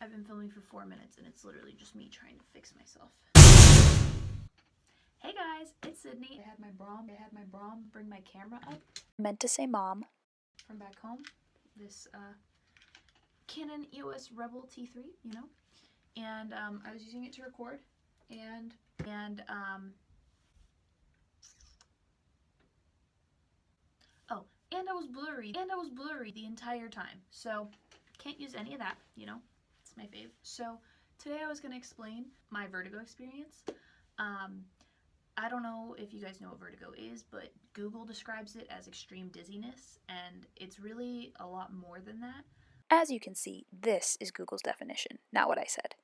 I've been filming for 4 minutes and it's literally just me trying to fix myself. Hey guys, it's Sydney. I had my Braum bring my camera up. Meant to say mom. From back home. This Canon EOS Rebel T3, you know? And I was using it to record and I was blurry the entire time. So can't use any of that, you know? It's my fave. So today I was gonna explain my vertigo experience. I don't know if you guys know what vertigo is, but Google describes it as extreme dizziness, and it's really a lot more than that. As you can see, this is Google's definition, not what I said.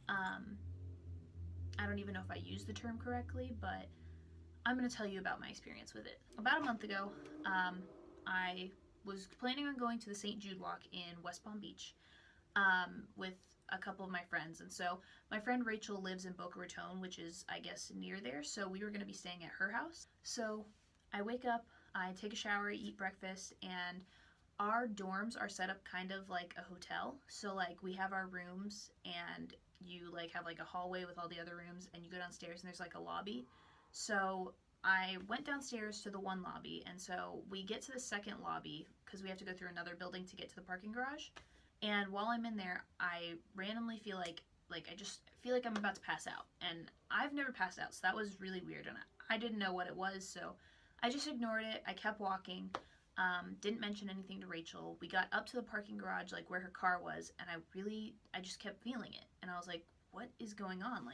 I don't even know if I used the term correctly, but I'm going to tell you about my experience with it. About a month ago, I was planning on going to the St. Jude Walk in West Palm Beach with a couple of my friends. And so my friend Rachel lives in Boca Raton, which is, I guess, near there. So we were going to be staying at her house. So I wake up, I take a shower, eat breakfast, and our dorms are set up kind of like a hotel. So like we have our rooms and you like have like a hallway with all the other rooms and you go downstairs and there's like a lobby. So I went downstairs to the one lobby, and so we get to the second lobby because we have to go through another building to get to the parking garage. And while I'm in there, I randomly feel like I just feel like I'm about to pass out. And I've never passed out, so that was really weird. And I didn't know what it was, so I just ignored it. I kept walking. Didn't mention anything to Rachel. We got up to the parking garage, like where her car was, and I just kept feeling it. And I was like, what is going on?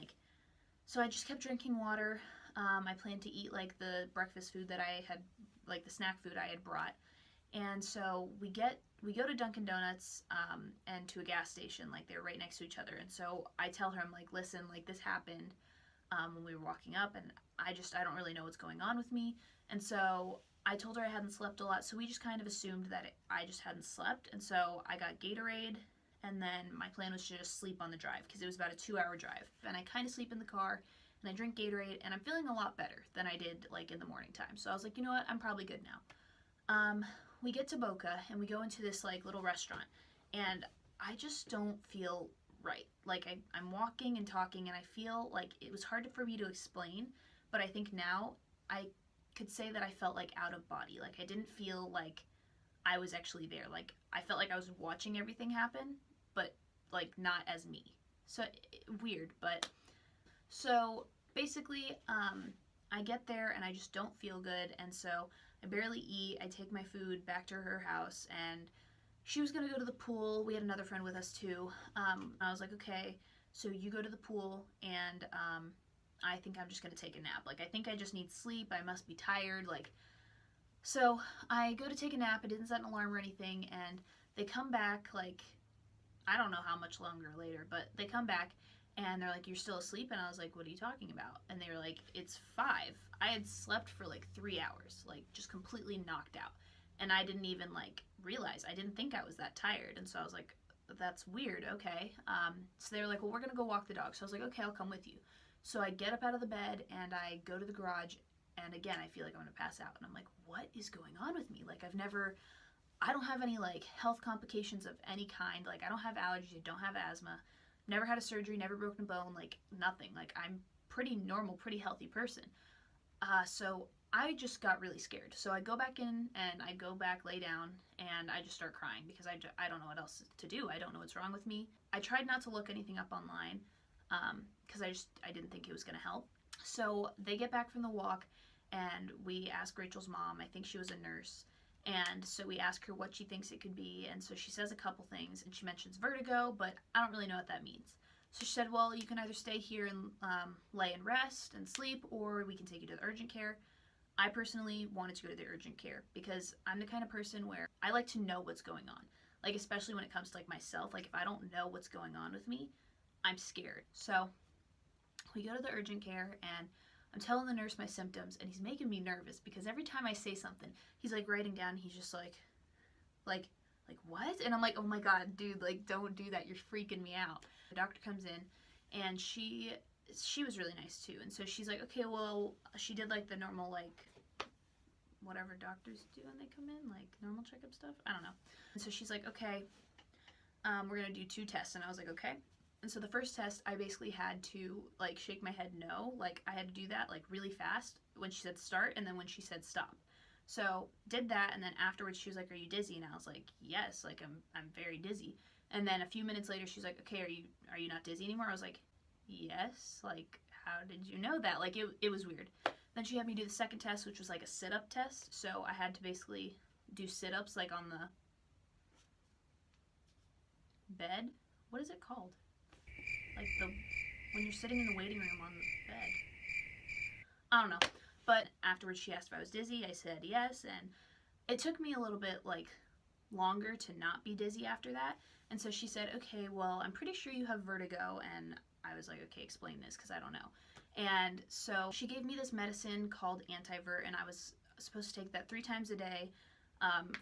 So I just kept drinking water. I planned to eat like the breakfast food that I had, like the snack food I had brought. And so we go to Dunkin' Donuts and to a gas station, like they're right next to each other. And so I tell her, I'm like, listen, like this happened when we were walking up, and I don't really know what's going on with me. And so I told her I hadn't slept a lot, so we just kind of assumed that I just hadn't slept. And so I got Gatorade, and then my plan was to just sleep on the drive because it was about a 2-hour drive. And I kind of sleep in the car, and I drink Gatorade, and I'm feeling a lot better than I did like in the morning time. So I was like, you know what, I'm probably good now. We get to Boca, and we go into this like little restaurant, and I just don't feel right. Like I'm walking and talking, and I feel like it was hard for me to explain, but I think now I could say that I felt like out of body. Like I didn't feel like I was actually there. Like I felt like I was watching everything happen, but like not as me. So weird, but so basically I get there and I just don't feel good, and so I barely eat. I take my food back to her house, and she was gonna go to the pool. We had another friend with us too. I was like, okay, so you go to the pool, and I think I'm just gonna take a nap. Like I think I just need sleep. I must be tired. So I go to take a nap. I didn't set an alarm or anything, and they come back like I don't know how much longer later, but they come back and they're like, you're still asleep? And I was like, what are you talking about? And they were like, it's 5. I had slept for like 3 hours, like just completely knocked out. And I didn't even like realize, I didn't think I was that tired. And so I was like, that's weird, okay. So they were like, well, we're gonna go walk the dog. So I was like, okay, I'll come with you. So I get up out of the bed and I go to the garage, and again, I feel like I'm gonna pass out. And I'm like, what is going on with me? Like I don't have any like health complications of any kind. Like I don't have allergies, I don't have asthma. Never had a surgery, never broken a bone, like nothing. Like I'm pretty normal, pretty healthy person. So I just got really scared. So I go back in and I go back, lay down, and I just start crying because I don't know what else to do. I don't know what's wrong with me. I tried not to look anything up online because I didn't think it was going to help. So they get back from the walk and we ask Rachel's mom. I think she was a nurse. And so we ask her what she thinks it could be, and so she says a couple things, and she mentions vertigo, but I don't really know what that means. So she said, well, you can either stay here and lay and rest and sleep, or we can take you to the urgent care. I personally wanted to go to the urgent care because I'm the kind of person where I like to know what's going on. Like, especially when it comes to like myself, like if I don't know what's going on with me, I'm scared. So we go to the urgent care, and I'm telling the nurse my symptoms, and he's making me nervous because every time I say something, he's like writing down, he's just like what? And I'm like, oh my god, dude, like don't do that, you're freaking me out. The doctor comes in, and she was really nice too, and so she's like, okay, well, she did like the normal like whatever doctors do when they come in, like normal checkup stuff, I don't know. And so she's like, okay, we're gonna do 2 tests. And I was like, okay. And so the first test, I basically had to like shake my head no. Like I had to do that like really fast when she said start and then when she said stop. So did that, and then afterwards she was like, "Are you dizzy?" And I was like, "Yes, like I'm very dizzy." And then a few minutes later she's like, "Okay, are you not dizzy anymore?" I was like, "Yes." Like, how did you know that? Like it was weird. Then she had me do the second test, which was like a sit-up test. So I had to basically do sit-ups like on the bed. What is it called? Like when you're sitting in the waiting room on the bed. I don't know. But afterwards she asked if I was dizzy. I said yes, and it took me a little bit like longer to not be dizzy after that. And so she said, "Okay, well, I'm pretty sure you have vertigo." And I was like, "Okay, explain this because I don't know." And so she gave me this medicine called antivert, and I was supposed to take that 3 times a day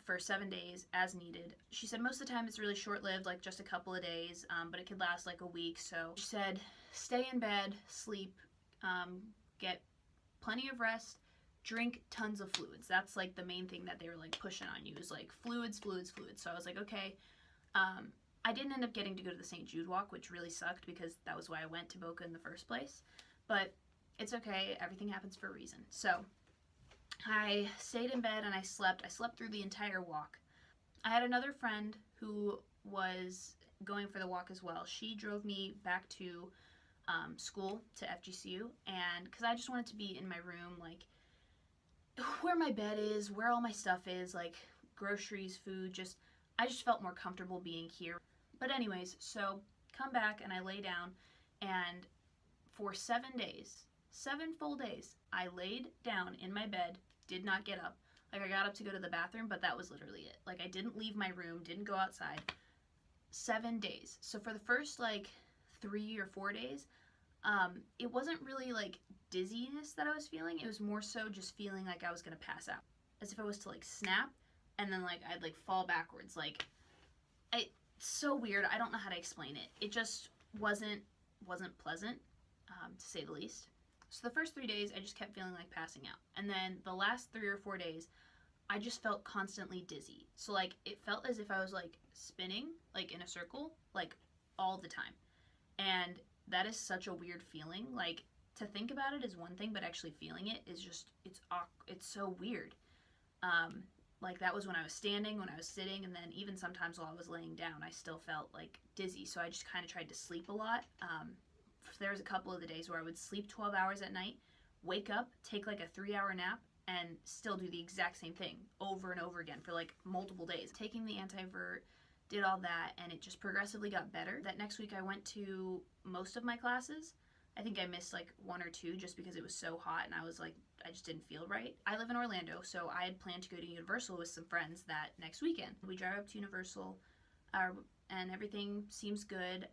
for 7 days as needed. She said most of the time it's really short-lived, like just a couple of days, but it could last like a week. So she said, stay in bed, sleep, get plenty of rest, drink tons of fluids. That's like the main thing that they were like pushing on you is like fluids. So I was like, okay. I didn't end up getting to go to the St. Jude walk, which really sucked because that was why I went to Boca in the first place. But it's okay. Everything happens for a reason. So I stayed in bed and I slept. I slept through the entire walk. I had another friend who was going for the walk as well. She drove me back to school to FGCU, and because I just wanted to be in my room, like where my bed is, where all my stuff is, like groceries, food, I just felt more comfortable being here. But anyways, so come back and I lay down, and for 7 days, 7 full days, I laid down in my bed, did not get up. Like I got up to go to the bathroom, but that was literally it. Like I didn't leave my room, didn't go outside. 7 days. So for the first like 3 or 4 days, it wasn't really like dizziness that I was feeling. It was more so just feeling like I was gonna pass out, as if I was to like snap, and then like I'd like fall backwards. Like it's so weird. I don't know how to explain it. It just wasn't pleasant, to say the least. So the first 3 days, I just kept feeling like passing out, and then the last 3 or 4 days, I just felt constantly dizzy. So like it felt as if I was like spinning like in a circle like all the time. And that is such a weird feeling. Like to think about it is one thing, but actually feeling it is just it's so weird. Like that was when I was standing, when I was sitting, and then even sometimes while I was laying down, I still felt like dizzy. So I just kind of tried to sleep a lot. There was a couple of the days where I would sleep 12 hours at night, wake up, take like a 3-hour nap, and still do the exact same thing over and over again for like multiple days. Taking the antivert, did all that, and it just progressively got better. That next week I went to most of my classes. I think I missed like 1 or 2 just because it was so hot and I was like, I just didn't feel right. I live in Orlando, so I had planned to go to Universal with some friends that next weekend. We drive up to Universal, and everything seems good.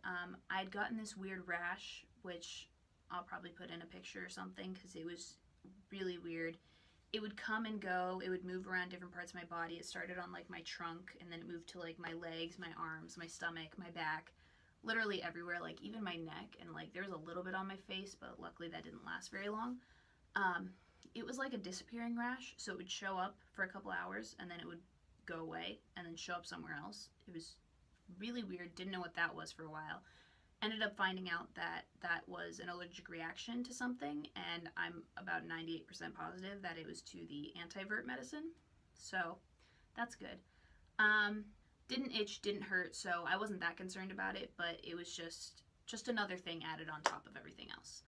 I'd gotten this weird rash, which I'll probably put in a picture or something because it was really weird. It would come and go. It would move around different parts of my body. It started on like my trunk, and then it moved to like my legs, my arms, my stomach, my back, literally everywhere, like even my neck, and like there was a little bit on my face, but luckily that didn't last very long. It was like a disappearing rash, so it would show up for a couple hours and then it would go away and then show up somewhere else. It was really weird. Didn't know what that was for a while. Ended up finding out that that was an allergic reaction to something, and I'm about 98% positive that it was to the antivert medicine. So that's good. Didn't itch, didn't hurt, so I wasn't that concerned about it, but it was just another thing added on top of everything else.